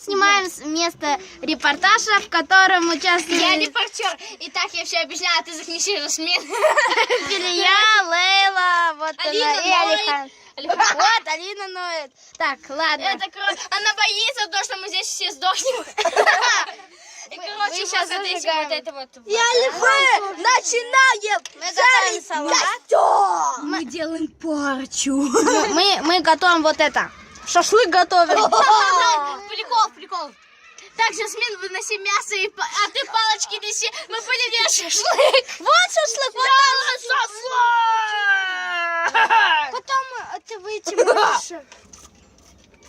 снимаем место репортажа, в котором участвует... Я репортер. Итак, я все объясняю, а ты зафиксируешь смен. Я, Лейла, вот Алина она, и ноет. Алихан. Вот, Алина ноет. Так, ладно. Это она боится того, что мы здесь все сдохнем. И, короче, сейчас вот здесь зажигаем. вот это вот. Начинаем. Мы готовим салат. Мы делаем порчу. Мы готовим вот это. Шашлык готовим. Прикол. Так, Жасмин, выноси мясо, а ты палочки неси. Мы будем делать шашлык. Вот шашлык, вот шашлык. потом ты выйти можешь.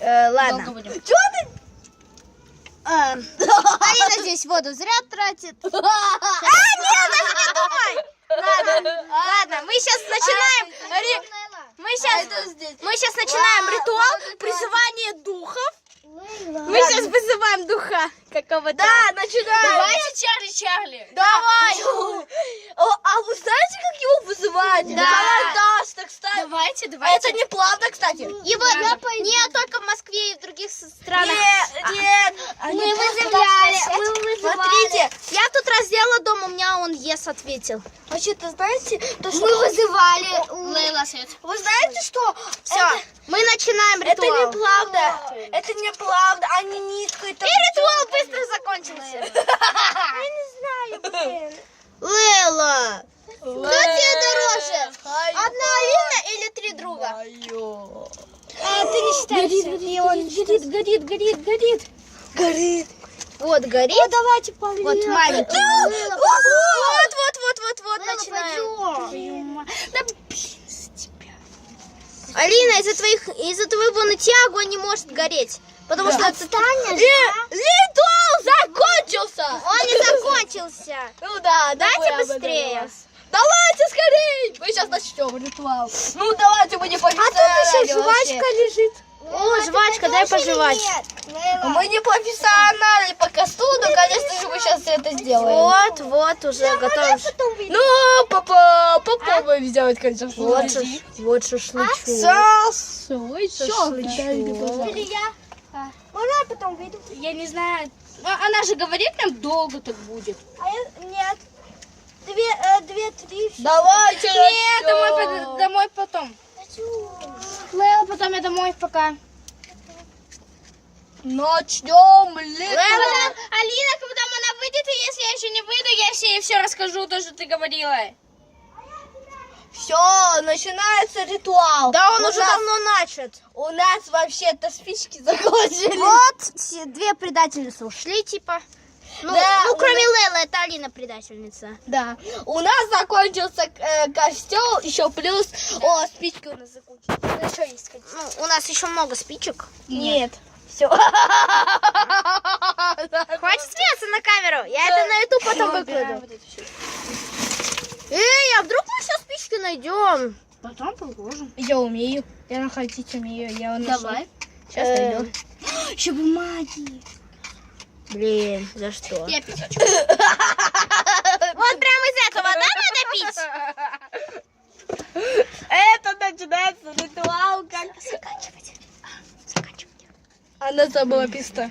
Ладно. Долго будем. Алина здесь воду зря тратит. Нет, даже не думай. Ладно, мы сейчас начинаем. Мы сейчас начинаем ритуал призывания духов. Мы сейчас вызываем духа какого-то. Да, начинаем. Давайте Чарли. Давай. А вы знаете, как его вызывать? Да, кстати. Давайте. Это не плавно, кстати. Его не только в Москве и в других странах. Нет. Мы вызывали. Смотрите, я тут раздела дом, у меня он ес ответил. Вообще-то, знаете, то, что... Мы вызывали... Лейла, свет. Вы знаете, что... Все, мы начинаем ритуал. Это неправда. Это неправда. Они нитку... И ритуал быстро закончился. Я не знаю, блин. Лейла, кто тебе дороже? Одна Алина или три друга? Ты не считаешь? Горит. Вот горит. Давайте полезем. Вот маленький. Вот, начинаем. Алина, из-за твоего нытья огонь не может гореть. Потому что ритуал закончился. Он не закончился. Ну да, давайте быстрее. Давайте скорее. Мы сейчас начнем ритуал. Ну давайте мы не профессионалы. А тут еще жвачка лежит. О, жвачка, дай пожевать. Мы не профессионалы по косту, но, конечно же, мы сейчас это сделаем. Вот, уже готовим. Ну, попробуем сделать, конечно. Вот шашлычок. Или я? Можно я потом выйду? Я не знаю. Она же говорит, нам долго так будет. А я... Нет. 2-3. Давайте. Нет, домой потом. Лейла, потом я домой пока. Начнем лето. Алина, когда она выйдет, и если я еще не выйду, я ей все расскажу, то, что ты говорила. Все, начинается ритуал. Да, он уже давно начат. У нас вообще-то спички закончились. Вот, 2 предательницы ушли, типа. Ну, да, кроме Лейлы, это Алина предательница. Да. У нас закончился костел, еще плюс... О, спички у нас закончились. Ну, еще есть, конечно. Ну, у нас еще много спичек. Нет. Все. Хватит смеяться на камеру. Я это на YouTube потом выкладу. Эй, а вдруг мы сейчас спички найдем? Потом положим. Я умею. Я находить умею. Я Давай. Сейчас найду. Еще бумаги. Блин, за что? Я пить хочу. Вот прям из этого, да, надо пить? Это начинается ритуал, как... Заканчивать. Она забыла писта.